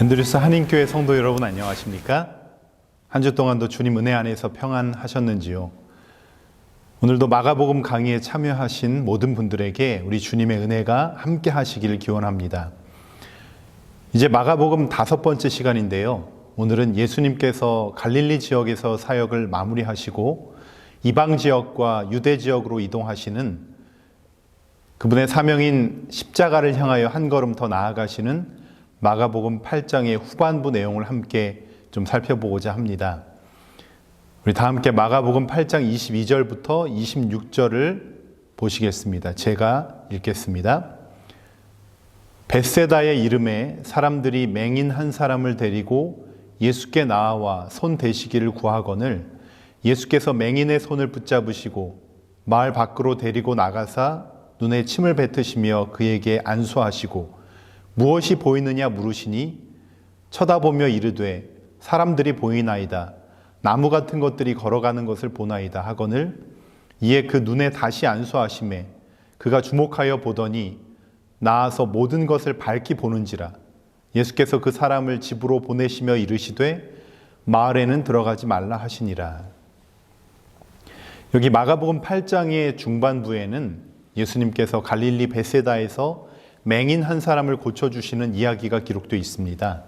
앤드류스 한인교회 성도 여러분 안녕하십니까? 한 주 동안도 주님 은혜 안에서 평안하셨는지요? 오늘도 마가복음 강의에 참여하신 모든 분들에게 우리 주님의 은혜가 함께 하시기를 기원합니다. 이제 마가복음 5번째 시간인데요. 오늘은 예수님께서 갈릴리 지역에서 사역을 마무리하시고 이방 지역과 유대 지역으로 이동하시는 그분의 사명인 십자가를 향하여 한 걸음 더 나아가시는 마가복음 8장의 후반부 내용을 함께 좀 살펴보고자 합니다. 우리 다 함께 마가복음 8장 22절부터 26절을 보시겠습니다. 제가 읽겠습니다. 벳세다의 이름에 사람들이 맹인 한 사람을 데리고 예수께 나와 손 대시기를 구하거늘 예수께서 맹인의 손을 붙잡으시고 마을 밖으로 데리고 나가사 눈에 침을 뱉으시며 그에게 안수하시고 무엇이 보이느냐 물으시니 쳐다보며 이르되 사람들이 보이나이다. 나무 같은 것들이 걸어가는 것을 보나이다 하거늘 이에 그 눈에 다시 안수하시매 그가 주목하여 보더니 나아서 모든 것을 밝히 보는지라. 예수께서 그 사람을 집으로 보내시며 이르시되 마을에는 들어가지 말라 하시니라. 여기 마가복음 8장의 중반부에는 예수님께서 갈릴리 벳세다에서 맹인 한 사람을 고쳐주시는 이야기가 기록되어 있습니다.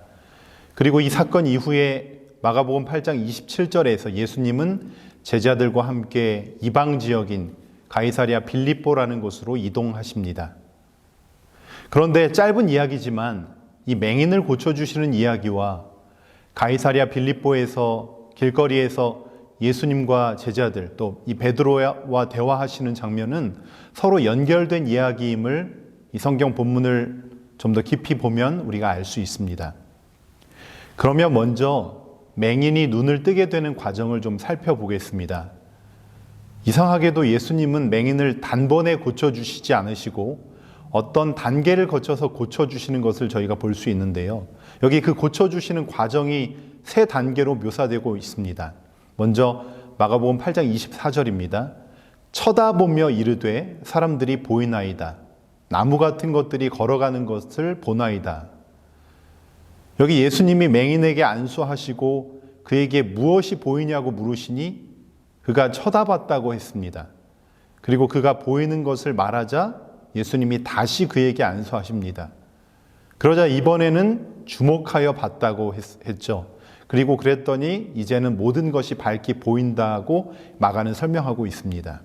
그리고 이 사건 이후에 마가복음 8장 27절에서 예수님은 제자들과 함께 이방 지역인 가이사랴 빌립보라는 곳으로 이동하십니다. 그런데 짧은 이야기지만 이 맹인을 고쳐주시는 이야기와 가이사랴 빌립보에서 길거리에서 예수님과 제자들 또 이 베드로와 대화하시는 장면은 서로 연결된 이야기임을 이 성경 본문을 좀 더 깊이 보면 우리가 알 수 있습니다. 그러면 먼저 맹인이 눈을 뜨게 되는 과정을 좀 살펴보겠습니다. 이상하게도 예수님은 맹인을 단번에 고쳐주시지 않으시고 어떤 단계를 거쳐서 고쳐주시는 것을 저희가 볼 수 있는데요. 여기 그 고쳐주시는 과정이 3단계로 묘사되고 있습니다. 먼저 마가복음 8장 24절입니다. 쳐다보며 이르되 사람들이 보이나이다. 나무 같은 것들이 걸어가는 것을 보나이다. 여기 예수님이 맹인에게 안수하시고 그에게 무엇이 보이냐고 물으시니 그가 쳐다봤다고 했습니다. 그리고 그가 보이는 것을 말하자 예수님이 다시 그에게 안수하십니다. 그러자 이번에는 주목하여 봤다고 했죠. 그리고 그랬더니 이제는 모든 것이 밝게 보인다고 마가는 설명하고 있습니다.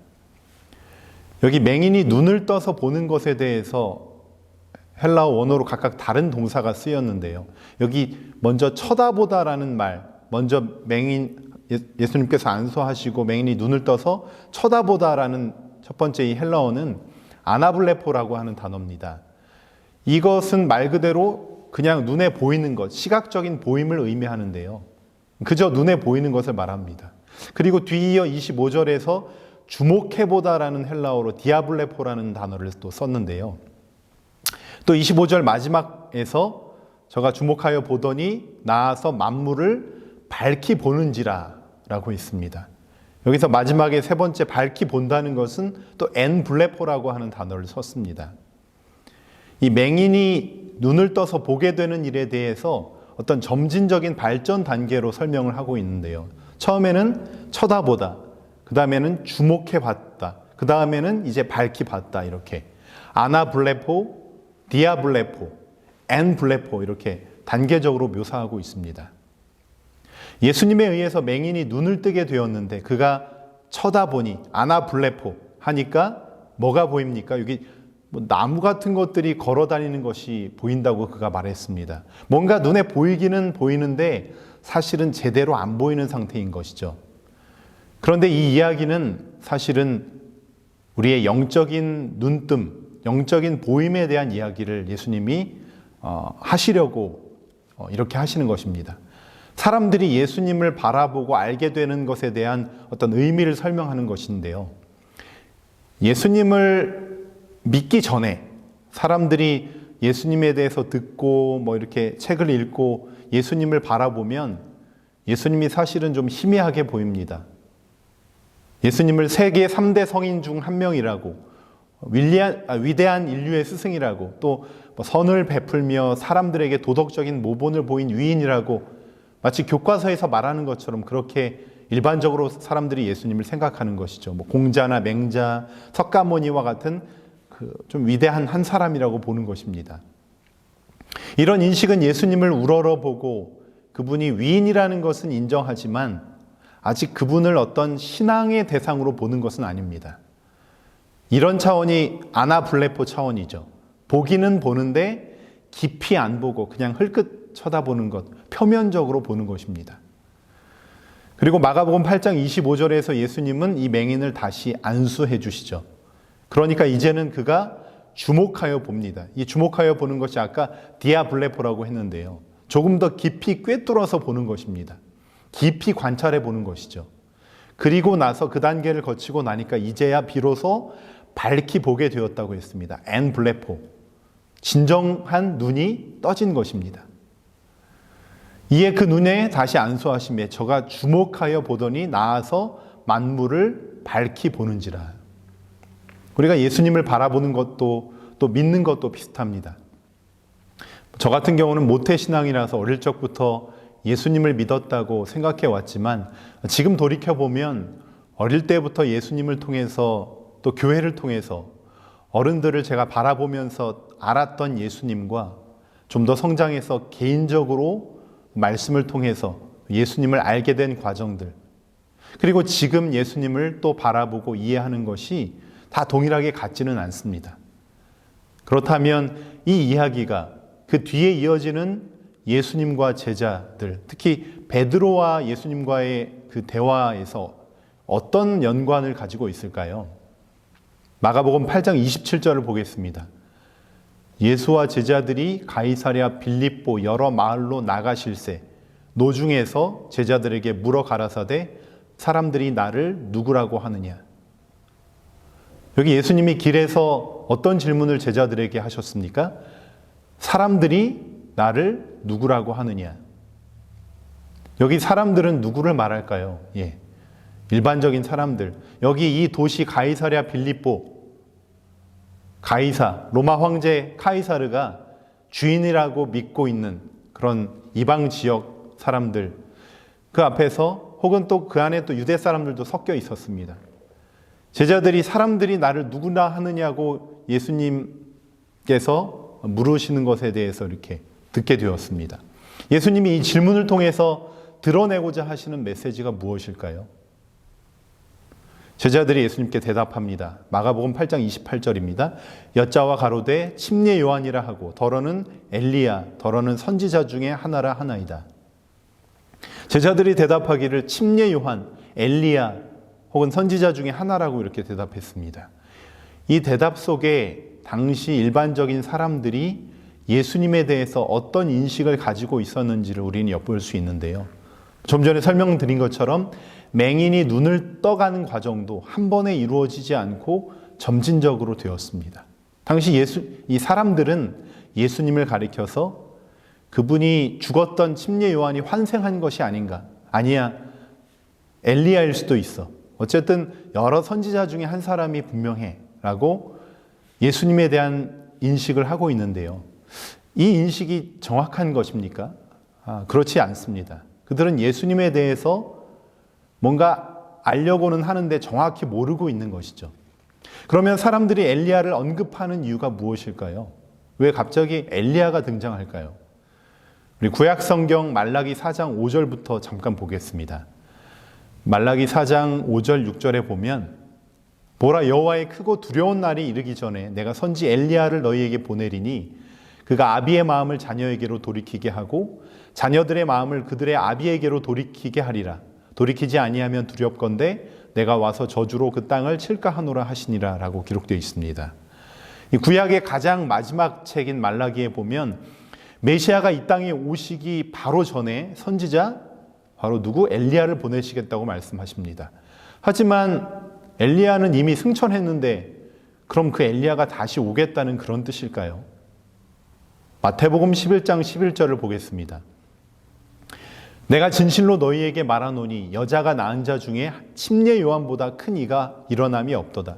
여기 맹인이 눈을 떠서 보는 것에 대해서 헬라어 원어로 각각 다른 동사가 쓰였는데요. 여기 먼저 쳐다보다라는 말, 먼저 예수님께서 안수하시고 맹인이 눈을 떠서 쳐다보다라는 첫 번째 이 헬라어는 아나블레포라고 하는 단어입니다. 이것은 말 그대로 그냥 눈에 보이는 것, 시각적인 보임을 의미하는데요. 그저 눈에 보이는 것을 말합니다. 그리고 뒤이어 25절에서 주목해보다라는 헬라어로 디아블레포라는 단어를 또 썼는데요. 또 25절 마지막에서 저가 주목하여 보더니 나아서 만물을 밝히 보는지라 라고 있습니다. 여기서 마지막에 3번째 밝히 본다는 것은 또 엔블레포라고 하는 단어를 썼습니다. 이 맹인이 눈을 떠서 보게 되는 일에 대해서 어떤 점진적인 발전 단계로 설명을 하고 있는데요. 처음에는 쳐다보다, 그 다음에는 주목해봤다, 그 다음에는 이제 밝히 봤다, 이렇게 아나블레포, 디아블레포, 엔블레포 이렇게 단계적으로 묘사하고 있습니다. 예수님에 의해서 맹인이 눈을 뜨게 되었는데 그가 쳐다보니 아나블레포 하니까 뭐가 보입니까? 여기 나무 같은 것들이 걸어 다니는 것이 보인다고 그가 말했습니다. 뭔가 눈에 보이기는 보이는데 사실은 제대로 안 보이는 상태인 것이죠. 그런데 이 이야기는 사실은 우리의 영적인 눈뜸, 영적인 보임에 대한 이야기를 예수님이 하시려고 이렇게 하시는 것입니다. 사람들이 예수님을 바라보고 알게 되는 것에 대한 어떤 의미를 설명하는 것인데요. 예수님을 믿기 전에 사람들이 예수님에 대해서 듣고 이렇게 책을 읽고 예수님을 바라보면 예수님이 사실은 좀 희미하게 보입니다. 예수님을 세계 3대 성인 중 한 명이라고 위대한 인류의 스승이라고 또 선을 베풀며 사람들에게 도덕적인 모본을 보인 위인이라고 마치 교과서에서 말하는 것처럼 그렇게 일반적으로 사람들이 예수님을 생각하는 것이죠. 공자나 맹자, 석가모니와 같은 좀 위대한 한 사람이라고 보는 것입니다. 이런 인식은 예수님을 우러러보고 그분이 위인이라는 것은 인정하지만 아직 그분을 어떤 신앙의 대상으로 보는 것은 아닙니다. 이런 차원이 아나블레포 차원이죠. 보기는 보는데 깊이 안 보고 그냥 흘끗 쳐다보는 것, 표면적으로 보는 것입니다. 그리고 마가복음 8장 25절에서 예수님은 이 맹인을 다시 안수해 주시죠. 그러니까 이제는 그가 주목하여 봅니다. 이 주목하여 보는 것이 아까 디아블레포라고 했는데요. 조금 더 깊이 꿰뚫어서 보는 것입니다. 깊이 관찰해 보는 것이죠. 그리고 나서 그 단계를 거치고 나니까 이제야 비로소 밝히 보게 되었다고 했습니다. 엔블레포. 진정한 눈이 떠진 것입니다. 이에 그 눈에 다시 안수하시매 저가 주목하여 보더니 나아서 만물을 밝히 보는지라. 우리가 예수님을 바라보는 것도 또 믿는 것도 비슷합니다. 저 같은 경우는 모태신앙이라서 어릴 적부터 예수님을 믿었다고 생각해 왔지만 지금 돌이켜보면 어릴 때부터 예수님을 통해서 또 교회를 통해서 어른들을 제가 바라보면서 알았던 예수님과 좀 더 성장해서 개인적으로 말씀을 통해서 예수님을 알게 된 과정들, 그리고 지금 예수님을 또 바라보고 이해하는 것이 다 동일하게 같지는 않습니다. 그렇다면 이 이야기가 그 뒤에 이어지는 예수님과 제자들, 특히 베드로와 예수님과의 그 대화에서 어떤 연관을 가지고 있을까요? 마가복음 8장 27절을 보겠습니다. 예수와 제자들이 가이사랴 빌립보 여러 마을로 나가실새 노중에서 제자들에게 물어 가라사대 사람들이 나를 누구라고 하느냐. 여기 예수님이 길에서 어떤 질문을 제자들에게 하셨습니까? 사람들이 나를 누구라고 하느냐. 여기 사람들은 누구를 말할까요? 일반적인 사람들. 여기 이 도시 가이사랴 빌립보, 가이사, 로마 황제 카이사르가 주인이라고 믿고 있는 그런 이방 지역 사람들, 그 앞에서 혹은 또 그 안에 또 유대 사람들도 섞여 있었습니다. 제자들이 사람들이 나를 누구나 하느냐고 예수님께서 물으시는 것에 대해서 이렇게 듣게 되었습니다. 예수님이 이 질문을 통해서 드러내고자 하시는 메시지가 무엇일까요? 제자들이 예수님께 대답합니다. 마가복음 8장 28절입니다. 여자와 가로되 침례 요한이라 하고 더러는 엘리야 더러는 선지자 중에 하나라 하나이다. 제자들이 대답하기를 침례 요한, 엘리야 혹은 선지자 중에 하나라고 이렇게 대답했습니다. 이 대답 속에 당시 일반적인 사람들이 예수님에 대해서 어떤 인식을 가지고 있었는지를 우리는 엿볼 수 있는데요. 좀 전에 설명드린 것처럼 맹인이 눈을 떠가는 과정도 한 번에 이루어지지 않고 점진적으로 되었습니다. 당시 이 사람들은 예수님을 가리켜서 그분이 죽었던 침례 요한이 환생한 것이 아닌가, 아니야 엘리야일 수도 있어, 어쨌든 여러 선지자 중에 한 사람이 분명해 라고 예수님에 대한 인식을 하고 있는데요. 이 인식이 정확한 것입니까? 그렇지 않습니다. 그들은 예수님에 대해서 뭔가 알려고는 하는데 정확히 모르고 있는 것이죠. 그러면 사람들이 엘리야를 언급하는 이유가 무엇일까요? 왜 갑자기 엘리야가 등장할까요? 우리 구약 성경 말라기 4장 5절부터 잠깐 보겠습니다. 말라기 4장 5절 6절에 보면 보라 여호와의 크고 두려운 날이 이르기 전에 내가 선지 엘리야를 너희에게 보내리니 그가 아비의 마음을 자녀에게로 돌이키게 하고 자녀들의 마음을 그들의 아비에게로 돌이키게 하리라. 돌이키지 아니하면 두렵건대 내가 와서 저주로 그 땅을 칠까 하노라 하시니라 라고 기록되어 있습니다. 이 구약의 가장 마지막 책인 말라기에 보면 메시아가 이 땅에 오시기 바로 전에 선지자 바로 누구? 엘리야를 보내시겠다고 말씀하십니다. 하지만 엘리야는 이미 승천했는데 그럼 그 엘리야가 다시 오겠다는 그런 뜻일까요? 마태복음 11장 11절을 보겠습니다. 내가 진실로 너희에게 말하노니 여자가 낳은 자 중에 침례 요한보다 큰 이가 일어남이 없도다.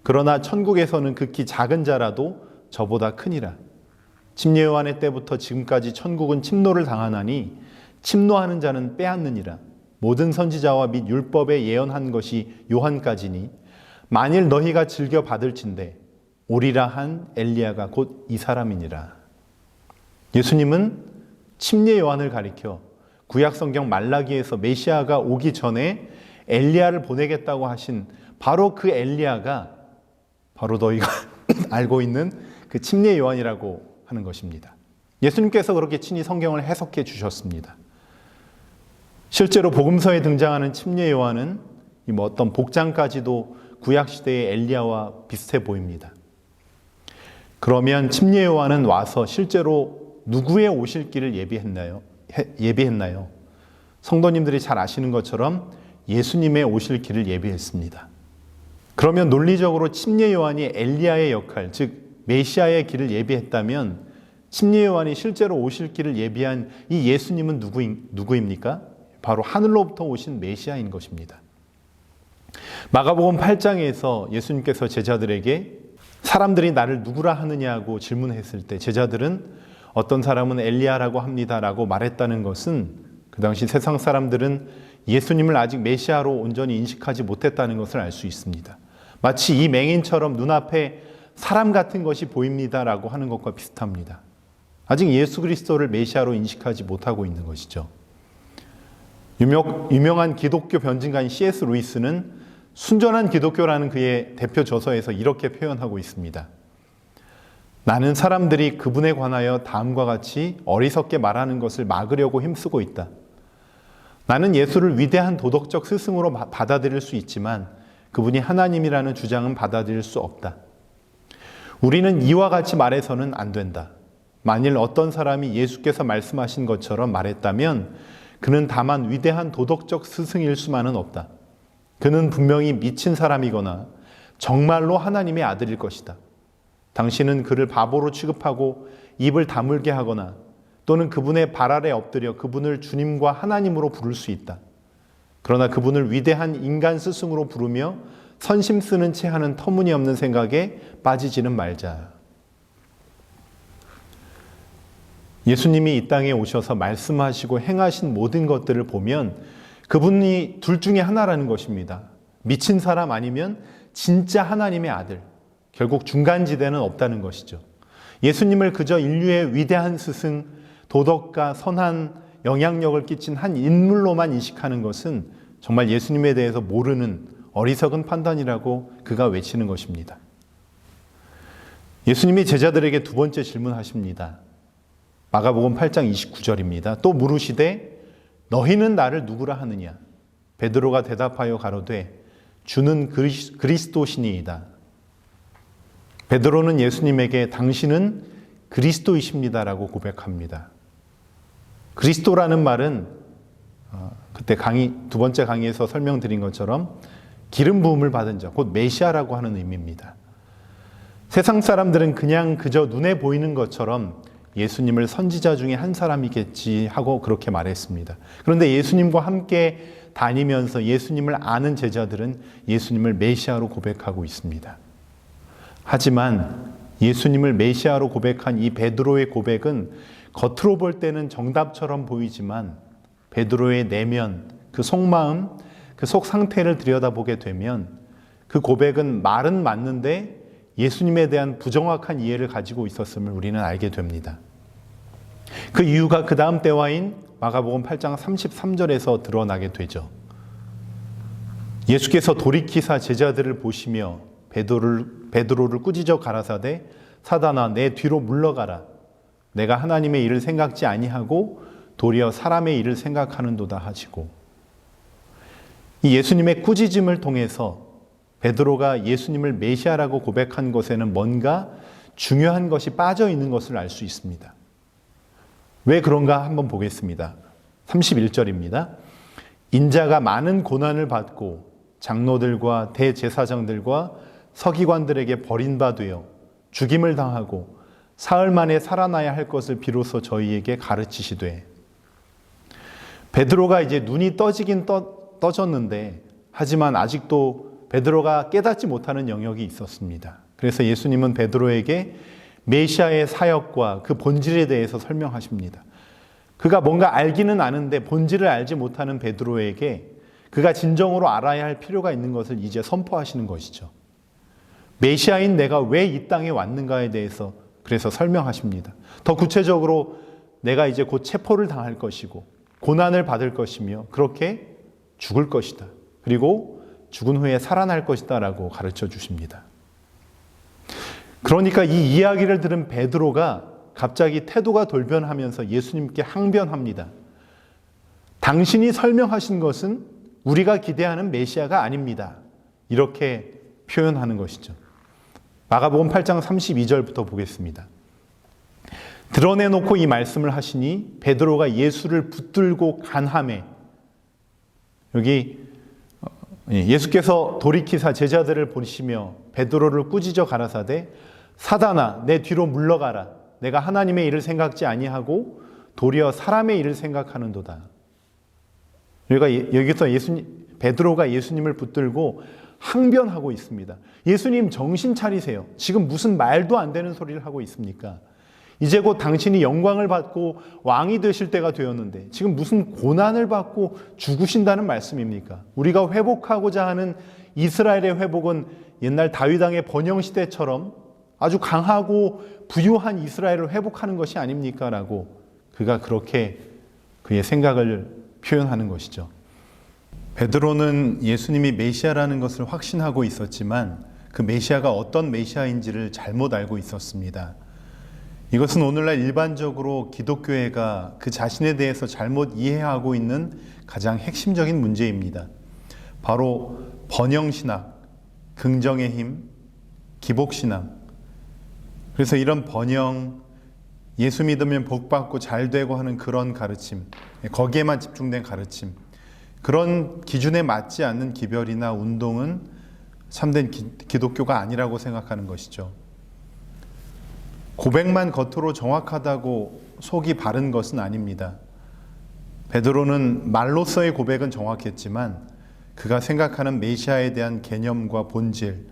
그러나 천국에서는 극히 작은 자라도 저보다 크니라. 침례 요한의 때부터 지금까지 천국은 침노를 당하나니 침노하는 자는 빼앗느니라. 모든 선지자와 및 율법에 예언한 것이 요한까지니 만일 너희가 즐겨 받을진대 오리라 한 엘리야가 곧 이 사람이니라. 예수님은 침례 요한을 가리켜 구약성경 말라기에서 메시아가 오기 전에 엘리야를 보내겠다고 하신 바로 그 엘리야가 바로 너희가 알고 있는 그 침례 요한이라고 하는 것입니다. 예수님께서 그렇게 친히 성경을 해석해 주셨습니다. 실제로 복음서에 등장하는 침례 요한은 어떤 복장까지도 구약시대의 엘리야와 비슷해 보입니다. 그러면 침례 요한은 와서 실제로 누구의 오실 길을 예비했나요? 성도님들이 잘 아시는 것처럼 예수님의 오실 길을 예비했습니다. 그러면 논리적으로 침례 요한이 엘리야의 역할, 즉 메시아의 길을 예비했다면 침례 요한이 실제로 오실 길을 예비한 이 예수님은 누구입니까? 바로 하늘로부터 오신 메시아인 것입니다. 마가복음 8장에서 예수님께서 제자들에게 사람들이 나를 누구라 하느냐고 질문했을 때 제자들은 어떤 사람은 엘리야라고 합니다라고 말했다는 것은 그 당시 세상 사람들은 예수님을 아직 메시아로 온전히 인식하지 못했다는 것을 알 수 있습니다. 마치 이 맹인처럼 눈앞에 사람 같은 것이 보입니다라고 하는 것과 비슷합니다. 아직 예수 그리스도를 메시아로 인식하지 못하고 있는 것이죠. 유명한 기독교 변증가인 C.S. 루이스는 순전한 기독교라는 그의 대표 저서에서 이렇게 표현하고 있습니다. 나는 사람들이 그분에 관하여 다음과 같이 어리석게 말하는 것을 막으려고 힘쓰고 있다. 나는 예수를 위대한 도덕적 스승으로 받아들일 수 있지만 그분이 하나님이라는 주장은 받아들일 수 없다. 우리는 이와 같이 말해서는 안 된다. 만일 어떤 사람이 예수께서 말씀하신 것처럼 말했다면 그는 다만 위대한 도덕적 스승일 수만은 없다. 그는 분명히 미친 사람이거나 정말로 하나님의 아들일 것이다. 당신은 그를 바보로 취급하고 입을 다물게 하거나 또는 그분의 발 아래 엎드려 그분을 주님과 하나님으로 부를 수 있다. 그러나 그분을 위대한 인간 스승으로 부르며 선심 쓰는 채 하는 터무니없는 생각에 빠지지는 말자. 예수님이 이 땅에 오셔서 말씀하시고 행하신 모든 것들을 보면 그분이 둘 중에 하나라는 것입니다. 미친 사람 아니면 진짜 하나님의 아들. 결국 중간지대는 없다는 것이죠. 예수님을 그저 인류의 위대한 스승, 도덕가, 선한 영향력을 끼친 한 인물로만 인식하는 것은 정말 예수님에 대해서 모르는 어리석은 판단이라고 그가 외치는 것입니다. 예수님이 제자들에게 두 번째 질문하십니다. 마가복음 8장 29절입니다. 또 물으시되 너희는 나를 누구라 하느냐? 베드로가 대답하여 가로되 주는 그리스도시니이다. 베드로는 예수님에게 당신은 그리스도이십니다라고 고백합니다. 그리스도라는 말은 그때 두 번째 강의에서 설명드린 것처럼 기름 부음을 받은 자, 곧 메시아라고 하는 의미입니다. 세상 사람들은 그냥 그저 눈에 보이는 것처럼 예수님을 선지자 중에 한 사람이겠지 하고 그렇게 말했습니다. 그런데 예수님과 함께 다니면서 예수님을 아는 제자들은 예수님을 메시아로 고백하고 있습니다. 하지만 예수님을 메시아로 고백한 이 베드로의 고백은 겉으로 볼 때는 정답처럼 보이지만 베드로의 내면, 그 속마음, 그 속 상태를 들여다보게 되면 그 고백은 말은 맞는데 예수님에 대한 부정확한 이해를 가지고 있었음을 우리는 알게 됩니다. 그 이유가 그 다음 때와인 마가복음 8장 33절에서 드러나게 되죠. 예수께서 돌이키사 제자들을 보시며 베드로를 꾸짖어 가라사대 사단아 내 뒤로 물러가라. 내가 하나님의 일을 생각지 아니하고 도리어 사람의 일을 생각하는도다 하시고, 이 예수님의 꾸짖음을 통해서 베드로가 예수님을 메시아라고 고백한 것에는 뭔가 중요한 것이 빠져 있는 것을 알 수 있습니다. 왜 그런가 한번 보겠습니다. 31절입니다. 인자가 많은 고난을 받고 장로들과 대제사장들과 서기관들에게 버림받으여 죽임을 당하고 사흘 만에 살아나야 할 것을 비로소 저희에게 가르치시되, 베드로가 이제 눈이 떠지긴 떠졌는데 하지만 아직도 베드로가 깨닫지 못하는 영역이 있었습니다. 그래서 예수님은 베드로에게 메시아의 사역과 그 본질에 대해서 설명하십니다. 그가 뭔가 알기는 아는데 본질을 알지 못하는 베드로에게 그가 진정으로 알아야 할 필요가 있는 것을 이제 선포하시는 것이죠. 메시아인 내가 왜 이 땅에 왔는가에 대해서 그래서 설명하십니다. 더 구체적으로 내가 이제 곧 체포를 당할 것이고 고난을 받을 것이며 그렇게 죽을 것이다. 그리고 죽은 후에 살아날 것이다 라고 가르쳐 주십니다. 그러니까 이 이야기를 들은 베드로가 갑자기 태도가 돌변하면서 예수님께 항변합니다. 당신이 설명하신 것은 우리가 기대하는 메시아가 아닙니다. 이렇게 표현하는 것이죠. 마가복음 8장 32절부터 보겠습니다. 드러내놓고 이 말씀을 하시니 베드로가 예수를 붙들고 간함에, 여기 예수께서 돌이키사 제자들을 보시며 베드로를 꾸짖어 가라사대 사단아 내 뒤로 물러가라. 내가 하나님의 일을 생각지 아니하고 도리어 사람의 일을 생각하는도다. 여기서 베드로가 예수님을 붙들고 항변하고 있습니다. 예수님 정신 차리세요. 지금 무슨 말도 안 되는 소리를 하고 있습니까? 이제 곧 당신이 영광을 받고 왕이 되실 때가 되었는데 지금 무슨 고난을 받고 죽으신다는 말씀입니까? 우리가 회복하고자 하는 이스라엘의 회복은 옛날 다윗 왕의 번영 시대처럼 아주 강하고 부유한 이스라엘을 회복하는 것이 아닙니까? 라고 그가 그렇게 그의 생각을 표현하는 것이죠. 베드로는 예수님이 메시아라는 것을 확신하고 있었지만 그 메시아가 어떤 메시아인지를 잘못 알고 있었습니다. 이것은 오늘날 일반적으로 기독교회가 그 자신에 대해서 잘못 이해하고 있는 가장 핵심적인 문제입니다. 바로 번영신학, 긍정의 힘, 기복신학. 그래서 이런 번영, 예수 믿으면 복받고 잘되고 하는 그런 가르침, 거기에만 집중된 가르침, 그런 기준에 맞지 않는 기별이나 운동은 참된 기독교가 아니라고 생각하는 것이죠. 고백만 겉으로 정확하다고 속이 바른 것은 아닙니다. 베드로는 말로서의 고백은 정확했지만 그가 생각하는 메시아에 대한 개념과 본질,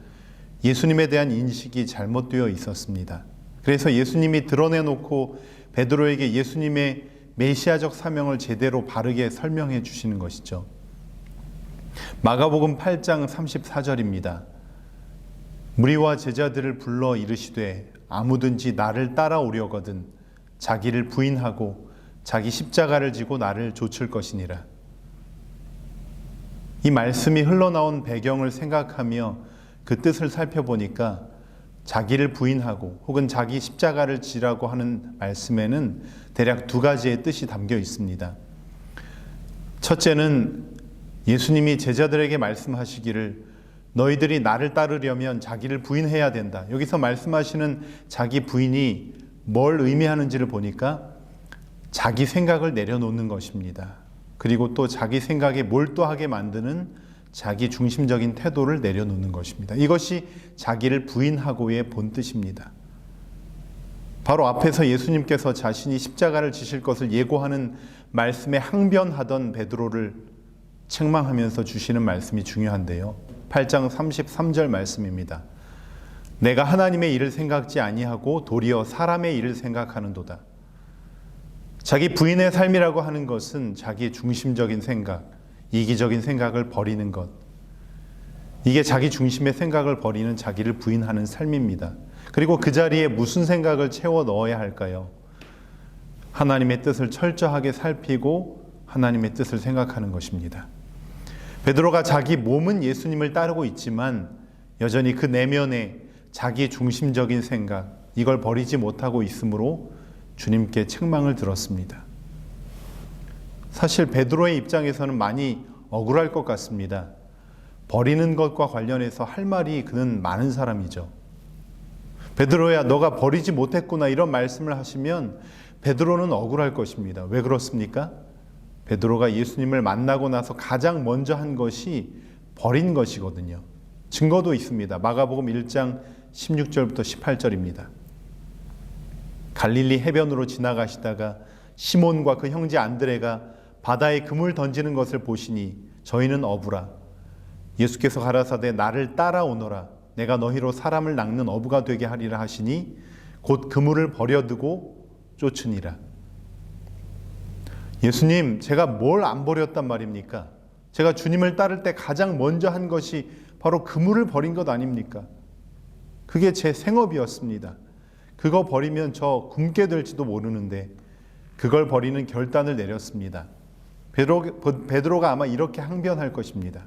예수님에 대한 인식이 잘못되어 있었습니다. 그래서 예수님이 드러내놓고 베드로에게 예수님의 메시아적 사명을 제대로 바르게 설명해 주시는 것이죠. 마가복음 8장 34절입니다. 무리와 제자들을 불러 이르시되 아무든지 나를 따라오려거든 자기를 부인하고 자기 십자가를 지고 나를 좇을 것이니라. 이 말씀이 흘러나온 배경을 생각하며 그 뜻을 살펴보니까 자기를 부인하고 혹은 자기 십자가를 지라고 하는 말씀에는 대략 두 가지의 뜻이 담겨 있습니다. 첫째는 예수님이 제자들에게 말씀하시기를 너희들이 나를 따르려면 자기를 부인해야 된다. 여기서 말씀하시는 자기 부인이 뭘 의미하는지를 보니까 자기 생각을 내려놓는 것입니다. 그리고 또 자기 생각에 몰두하게 만드는 자기 중심적인 태도를 내려놓는 것입니다. 이것이 자기를 부인하고의 본뜻입니다. 바로 앞에서 예수님께서 자신이 십자가를 지실 것을 예고하는 말씀에 항변하던 베드로를 책망하면서 주시는 말씀이 중요한데요. 8장 33절 말씀입니다. 내가 하나님의 일을 생각지 아니하고 도리어 사람의 일을 생각하는도다. 자기 부인의 삶이라고 하는 것은 자기 중심적인 생각, 이기적인 생각을 버리는 것. 이게 자기 중심의 생각을 버리는 자기를 부인하는 삶입니다. 그리고 그 자리에 무슨 생각을 채워 넣어야 할까요? 하나님의 뜻을 철저하게 살피고 하나님의 뜻을 생각하는 것입니다. 베드로가 자기 몸은 예수님을 따르고 있지만 여전히 그 내면에 자기 중심적인 생각, 이걸 버리지 못하고 있으므로 주님께 책망을 들었습니다. 사실 베드로의 입장에서는 많이 억울할 것 같습니다. 버리는 것과 관련해서 할 말이 그는 많은 사람이죠. 베드로야, 너가 버리지 못했구나, 이런 말씀을 하시면 베드로는 억울할 것입니다. 왜 그렇습니까? 베드로가 예수님을 만나고 나서 가장 먼저 한 것이 버린 것이거든요. 증거도 있습니다. 마가복음 1장 16절부터 18절입니다. 갈릴리 해변으로 지나가시다가 시몬과 그 형제 안드레가 바다에 금을 던지는 것을 보시니 저희는 어부라. 예수께서 가라사대 나를 따라오너라 내가 너희로 사람을 낚는 어부가 되게 하리라 하시니 곧 그물을 버려두고 쫓으니라. 예수님, 제가 뭘 안 버렸단 말입니까? 제가 주님을 따를 때 가장 먼저 한 것이 바로 그물을 버린 것 아닙니까? 그게 제 생업이었습니다. 그거 버리면 저 굶게 될지도 모르는데 그걸 버리는 결단을 내렸습니다. 베드로가 아마 이렇게 항변할 것입니다.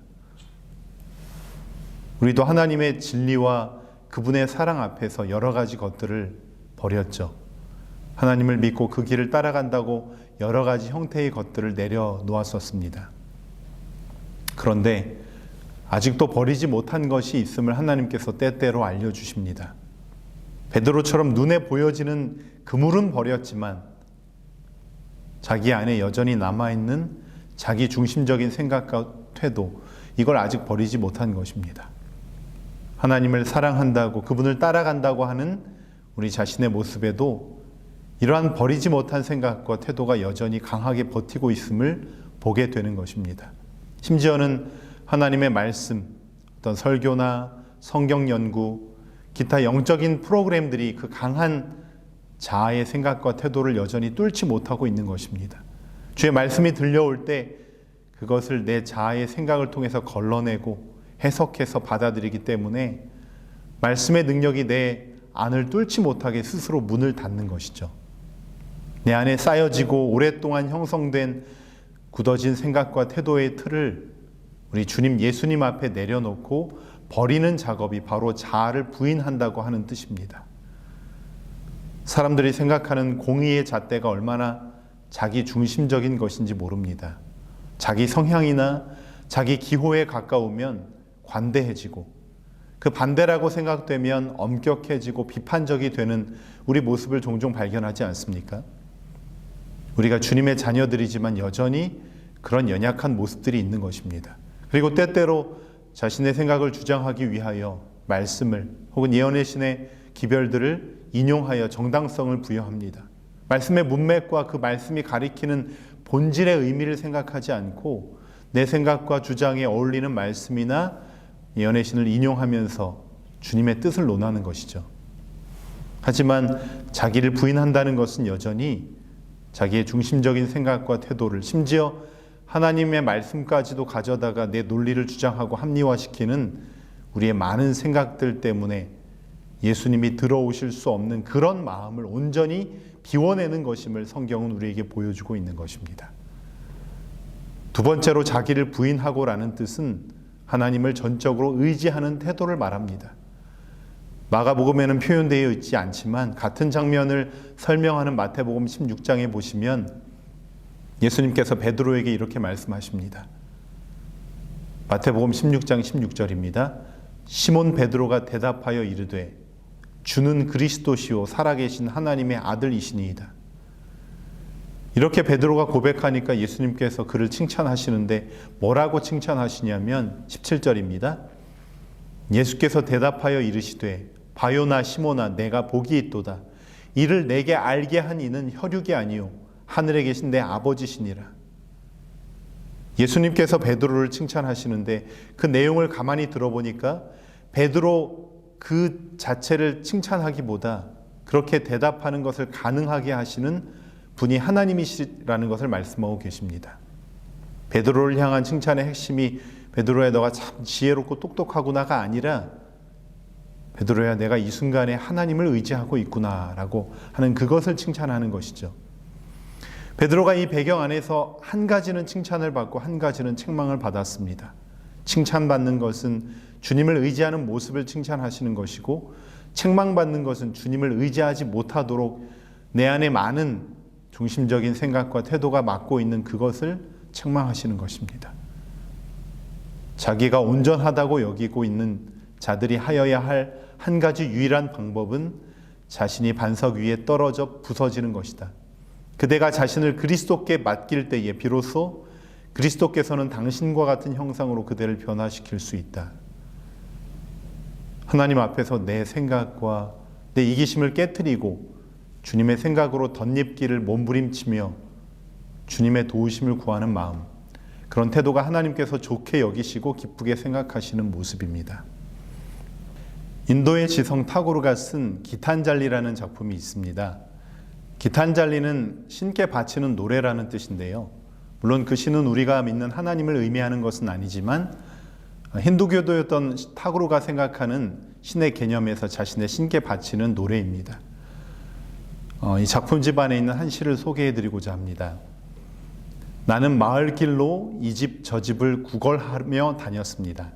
우리도 하나님의 진리와 그분의 사랑 앞에서 여러 가지 것들을 버렸죠. 하나님을 믿고 그 길을 따라간다고 여러 가지 형태의 것들을 내려놓았었습니다. 그런데 아직도 버리지 못한 것이 있음을 하나님께서 때때로 알려주십니다. 베드로처럼 눈에 보여지는 그물은 버렸지만 자기 안에 여전히 남아있는 자기 중심적인 생각과 태도, 이걸 아직 버리지 못한 것입니다. 하나님을 사랑한다고 그분을 따라간다고 하는 우리 자신의 모습에도 이러한 버리지 못한 생각과 태도가 여전히 강하게 버티고 있음을 보게 되는 것입니다. 심지어는 하나님의 말씀, 어떤 설교나 성경 연구, 기타 영적인 프로그램들이 그 강한 자아의 생각과 태도를 여전히 뚫지 못하고 있는 것입니다. 주의 말씀이 들려올 때 그것을 내 자아의 생각을 통해서 걸러내고 해석해서 받아들이기 때문에 말씀의 능력이 내 안을 뚫지 못하게 스스로 문을 닫는 것이죠. 내 안에 쌓여지고 오랫동안 형성된 굳어진 생각과 태도의 틀을 우리 주님 예수님 앞에 내려놓고 버리는 작업이 바로 자아를 부인한다고 하는 뜻입니다. 사람들이 생각하는 공의의 잣대가 얼마나 자기 중심적인 것인지 모릅니다. 자기 성향이나 자기 기호에 가까우면 관대해지고 그 반대라고 생각되면 엄격해지고 비판적이 되는 우리 모습을 종종 발견하지 않습니까? 우리가 주님의 자녀들이지만 여전히 그런 연약한 모습들이 있는 것입니다. 그리고 때때로 자신의 생각을 주장하기 위하여 말씀을 혹은 예언의 신의 기별들을 인용하여 정당성을 부여합니다. 말씀의 문맥과 그 말씀이 가리키는 본질의 의미를 생각하지 않고 내 생각과 주장에 어울리는 말씀이나 예언의 신을 인용하면서 주님의 뜻을 논하는 것이죠. 하지만 자기를 부인한다는 것은 여전히 자기의 중심적인 생각과 태도를, 심지어 하나님의 말씀까지도 가져다가 내 논리를 주장하고 합리화시키는 우리의 많은 생각들 때문에 예수님이 들어오실 수 없는 그런 마음을 온전히 비워내는 것임을 성경은 우리에게 보여주고 있는 것입니다. 두 번째로 자기를 부인하고라는 뜻은 하나님을 전적으로 의지하는 태도를 말합니다. 마가복음에는 표현되어 있지 않지만 같은 장면을 설명하는 마태복음 16장에 보시면 예수님께서 베드로에게 이렇게 말씀하십니다. 마태복음 16장 16절입니다. 시몬 베드로가 대답하여 이르되 주는 그리스도시요 살아계신 하나님의 아들이시니이다. 이렇게 베드로가 고백하니까 예수님께서 그를 칭찬하시는데 뭐라고 칭찬하시냐면 17절입니다. 예수께서 대답하여 이르시되 바요나 시몬아 내가 복이 있도다. 이를 내게 알게 한 이는 혈육이 아니요 하늘에 계신 내 아버지시니라. 예수님께서 베드로를 칭찬하시는데 그 내용을 가만히 들어보니까 베드로 그 자체를 칭찬하기보다 그렇게 대답하는 것을 가능하게 하시는 분이 하나님이시라는 것을 말씀하고 계십니다. 베드로를 향한 칭찬의 핵심이 베드로야 너가 참 지혜롭고 똑똑하구나가 아니라 베드로야 내가 이 순간에 하나님을 의지하고 있구나라고 하는 그것을 칭찬하는 것이죠. 베드로가 이 배경 안에서 한 가지는 칭찬을 받고 한 가지는 책망을 받았습니다. 칭찬받는 것은 주님을 의지하는 모습을 칭찬하시는 것이고 책망받는 것은 주님을 의지하지 못하도록 내 안에 많은 중심적인 생각과 태도가 막고 있는 그것을 책망하시는 것입니다. 자기가 온전하다고 여기고 있는 자들이 하여야 할 한 가지 유일한 방법은 자신이 반석 위에 떨어져 부서지는 것이다. 그대가 자신을 그리스도께 맡길 때에 비로소 그리스도께서는 당신과 같은 형상으로 그대를 변화시킬 수 있다. 하나님 앞에서 내 생각과 내 이기심을 깨트리고 주님의 생각으로 덧입기를 몸부림치며 주님의 도우심을 구하는 마음, 그런 태도가 하나님께서 좋게 여기시고 기쁘게 생각하시는 모습입니다. 인도의 지성 타고르가 쓴 기탄잘리라는 작품이 있습니다. 기탄잘리는 신께 바치는 노래라는 뜻인데요. 물론 그 시는 우리가 믿는 하나님을 의미하는 것은 아니지만 힌두교도였던 타고르가 생각하는 신의 개념에서 자신의 신께 바치는 노래입니다. 이 작품집 안에 있는 한 시를 소개해드리고자 합니다. 나는 마을길로 이 집 저 집을 구걸하며 다녔습니다.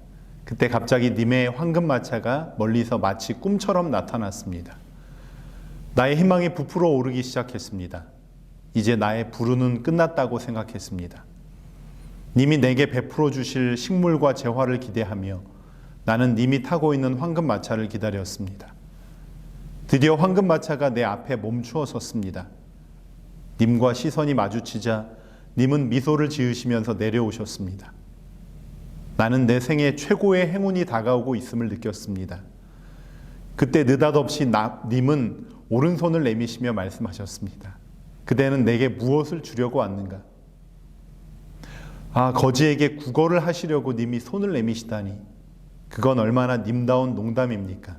그때 갑자기 님의 황금마차가 멀리서 마치 꿈처럼 나타났습니다. 나의 희망이 부풀어 오르기 시작했습니다. 이제 나의 부르는 끝났다고 생각했습니다. 님이 내게 베풀어 주실 식물과 재화를 기대하며 나는 님이 타고 있는 황금마차를 기다렸습니다. 드디어 황금마차가 내 앞에 멈추어 섰습니다. 님과 시선이 마주치자 님은 미소를 지으시면서 내려오셨습니다. 나는 내 생애 최고의 행운이 다가오고 있음을 느꼈습니다. 그때 느닷없이 님은 오른손을 내미시며 말씀하셨습니다. 그대는 내게 무엇을 주려고 왔는가? 거지에게 구걸을 하시려고 님이 손을 내미시다니 그건 얼마나 님다운 농담입니까?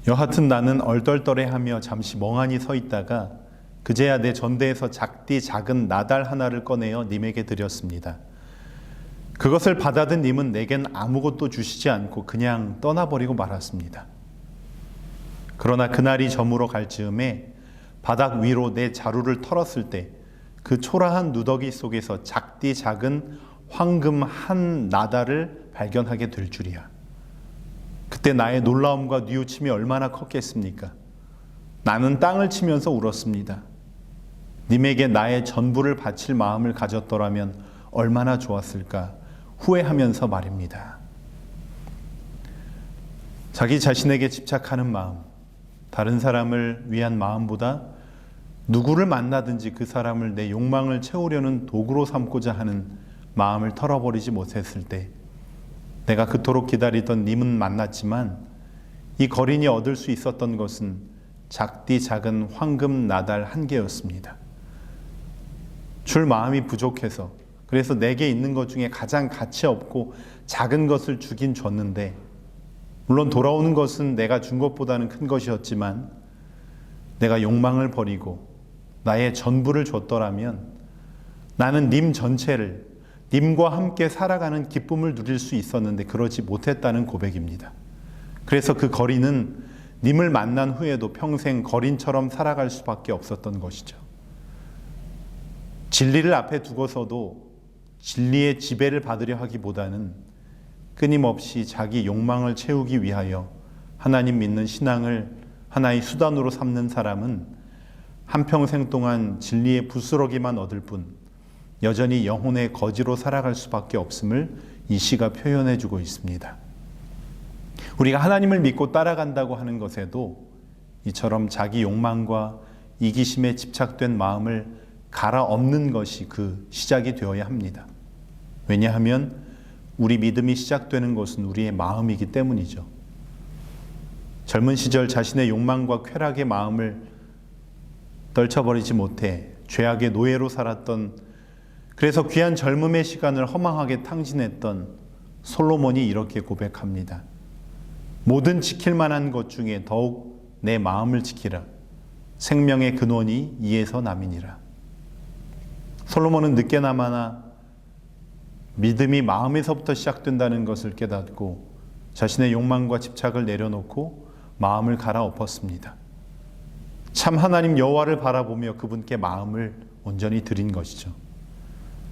여하튼 나는 얼떨떨해하며 잠시 멍하니 서 있다가 그제야 내 전대에서 작디 작은 나달 하나를 꺼내어 님에게 드렸습니다. 그것을 받아든 님은 내겐 아무것도 주시지 않고 그냥 떠나버리고 말았습니다. 그러나 그날이 저물어 갈 즈음에 바닥 위로 내 자루를 털었을 때 그 초라한 누더기 속에서 작디 작은 황금 한 나달을 발견하게 될 줄이야. 그때 나의 놀라움과 뉘우침이 얼마나 컸겠습니까? 나는 땅을 치면서 울었습니다. 님에게 나의 전부를 바칠 마음을 가졌더라면 얼마나 좋았을까 후회하면서 말입니다. 자기 자신에게 집착하는 마음, 다른 사람을 위한 마음보다 누구를 만나든지 그 사람을 내 욕망을 채우려는 도구로 삼고자 하는 마음을 털어버리지 못했을 때 내가 그토록 기다리던 님은 만났지만 이 거린이 얻을 수 있었던 것은 작디 작은 황금 나달 한 개였습니다. 줄 마음이 부족해서 그래서 내게 있는 것 중에 가장 가치 없고 작은 것을 주긴 줬는데 물론 돌아오는 것은 내가 준 것보다는 큰 것이었지만 내가 욕망을 버리고 나의 전부를 줬더라면 나는 님 전체를 님과 함께 살아가는 기쁨을 누릴 수 있었는데 그러지 못했다는 고백입니다. 그래서 그 거린은 님을 만난 후에도 평생 거린처럼 살아갈 수밖에 없었던 것이죠. 진리를 앞에 두고서도 진리의 지배를 받으려 하기보다는 끊임없이 자기 욕망을 채우기 위하여 하나님 믿는 신앙을 하나의 수단으로 삼는 사람은 한평생 동안 진리의 부스러기만 얻을 뿐 여전히 영혼의 거지로 살아갈 수밖에 없음을 이 시가 표현해 주고 있습니다. 우리가 하나님을 믿고 따라간다고 하는 것에도 이처럼 자기 욕망과 이기심에 집착된 마음을 갈아엎는 것이 그 시작이 되어야 합니다. 왜냐하면 우리 믿음이 시작되는 것은 우리의 마음이기 때문이죠. 젊은 시절 자신의 욕망과 쾌락의 마음을 떨쳐버리지 못해 죄악의 노예로 살았던, 그래서 귀한 젊음의 시간을 허망하게 탕진했던 솔로몬이 이렇게 고백합니다. 모든 지킬 만한 것 중에 더욱 내 마음을 지키라. 생명의 근원이 이에서 남이니라. 솔로몬은 늦게나마나 믿음이 마음에서부터 시작된다는 것을 깨닫고 자신의 욕망과 집착을 내려놓고 마음을 갈아엎었습니다. 참 하나님 여호와를 바라보며 그분께 마음을 온전히 드린 것이죠.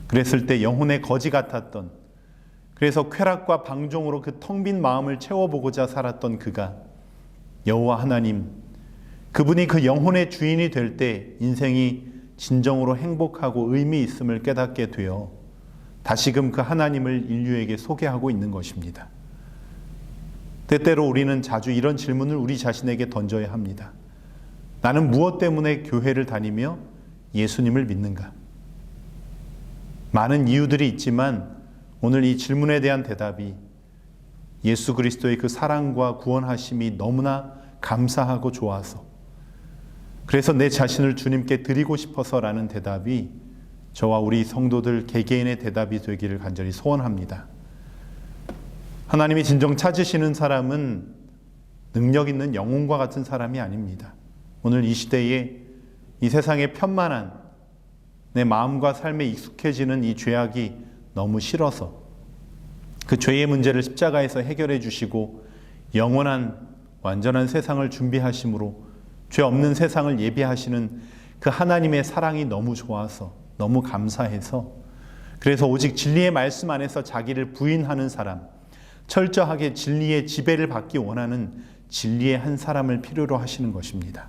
그랬을 때 영혼의 거지 같았던, 그래서 쾌락과 방종으로 그 텅 빈 마음을 채워보고자 살았던 그가 여호와 하나님, 그분이 그 영혼의 주인이 될 때 인생이 진정으로 행복하고 의미 있음을 깨닫게 되어 다시금 그 하나님을 인류에게 소개하고 있는 것입니다. 때때로 우리는 자주 이런 질문을 우리 자신에게 던져야 합니다. 나는 무엇 때문에 교회를 다니며 예수님을 믿는가? 많은 이유들이 있지만 오늘 이 질문에 대한 대답이 예수 그리스도의 그 사랑과 구원하심이 너무나 감사하고 좋아서, 그래서 내 자신을 주님께 드리고 싶어서라는 대답이 저와 우리 성도들 개개인의 대답이 되기를 간절히 소원합니다. 하나님이 진정 찾으시는 사람은 능력 있는 영웅과 같은 사람이 아닙니다. 오늘 이 시대에 이 세상의 편만한 내 마음과 삶에 익숙해지는 이 죄악이 너무 싫어서 그 죄의 문제를 십자가에서 해결해 주시고 영원한 완전한 세상을 준비하심으로 죄 없는 세상을 예비하시는 그 하나님의 사랑이 너무 좋아서 너무 감사해서 그래서 오직 진리의 말씀 안에서 자기를 부인하는 사람, 철저하게 진리의 지배를 받기 원하는 진리의 한 사람을 필요로 하시는 것입니다.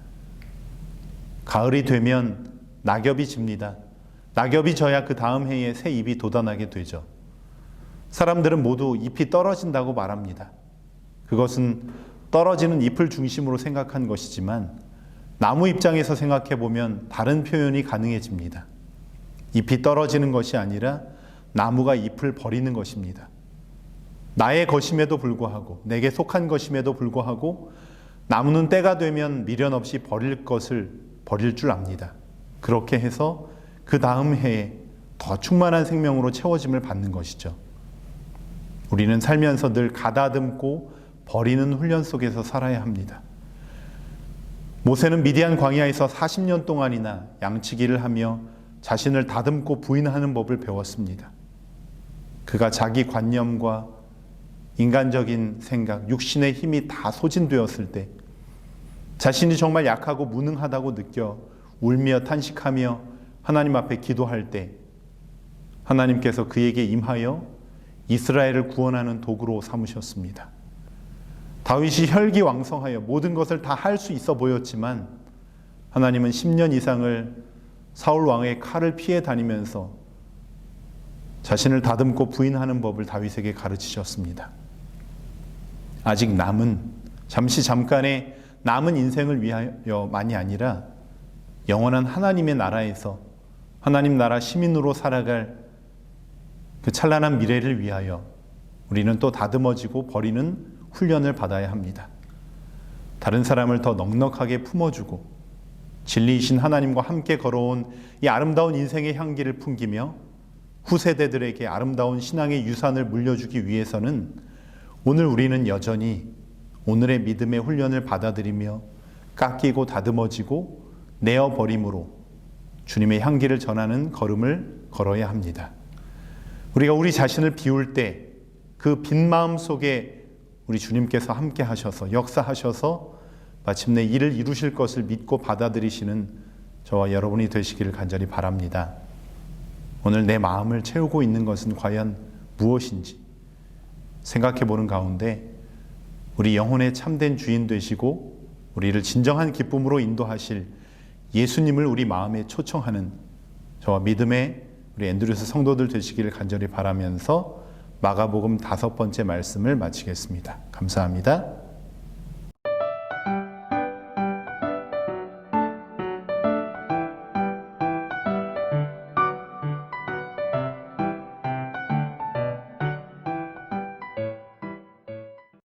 가을이 되면 낙엽이 집니다. 낙엽이 져야 그 다음 해에 새 잎이 돋아나게 되죠. 사람들은 모두 잎이 떨어진다고 말합니다. 그것은 떨어지는 잎을 중심으로 생각한 것이지만 나무 입장에서 생각해 보면 다른 표현이 가능해집니다. 잎이 떨어지는 것이 아니라 나무가 잎을 버리는 것입니다. 나의 것임에도 불구하고 내게 속한 것임에도 불구하고 나무는 때가 되면 미련 없이 버릴 것을 버릴 줄 압니다. 그렇게 해서 그 다음 해에 더 충만한 생명으로 채워짐을 받는 것이죠. 우리는 살면서 늘 가다듬고 버리는 훈련 속에서 살아야 합니다. 모세는 미디안 광야에서 40년 동안이나 양치기를 하며 자신을 다듬고 부인하는 법을 배웠습니다. 그가 자기 관념과 인간적인 생각, 육신의 힘이 다 소진되었을 때 자신이 정말 약하고 무능하다고 느껴 울며 탄식하며 하나님 앞에 기도할 때 하나님께서 그에게 임하여 이스라엘을 구원하는 도구로 삼으셨습니다. 다윗이 혈기왕성하여 모든 것을 다 할 수 있어 보였지만 하나님은 10년 이상을 사울 왕의 칼을 피해 다니면서 자신을 다듬고 부인하는 법을 다윗에게 가르치셨습니다. 아직 남은 잠깐의 남은 인생을 위하여만이 아니라 영원한 하나님의 나라에서 하나님 나라 시민으로 살아갈 그 찬란한 미래를 위하여 우리는 또 다듬어지고 버리는 훈련을 받아야 합니다. 다른 사람을 더 넉넉하게 품어주고 진리이신 하나님과 함께 걸어온 이 아름다운 인생의 향기를 풍기며 후세대들에게 아름다운 신앙의 유산을 물려주기 위해서는 오늘 우리는 여전히 오늘의 믿음의 훈련을 받아들이며 깎이고 다듬어지고 내어버림으로 주님의 향기를 전하는 걸음을 걸어야 합니다. 우리가 우리 자신을 비울 때 그 빈 마음 속에 우리 주님께서 함께 하셔서 역사하셔서 마침내 이를 이루실 것을 믿고 받아들이시는 저와 여러분이 되시기를 간절히 바랍니다. 오늘 내 마음을 채우고 있는 것은 과연 무엇인지 생각해 보는 가운데 우리 영혼의 참된 주인 되시고 우리를 진정한 기쁨으로 인도하실 예수님을 우리 마음에 초청하는 저와 믿음의 우리 앤드루스 성도들 되시기를 간절히 바라면서 마가복음 5번째 말씀을 마치겠습니다. 감사합니다.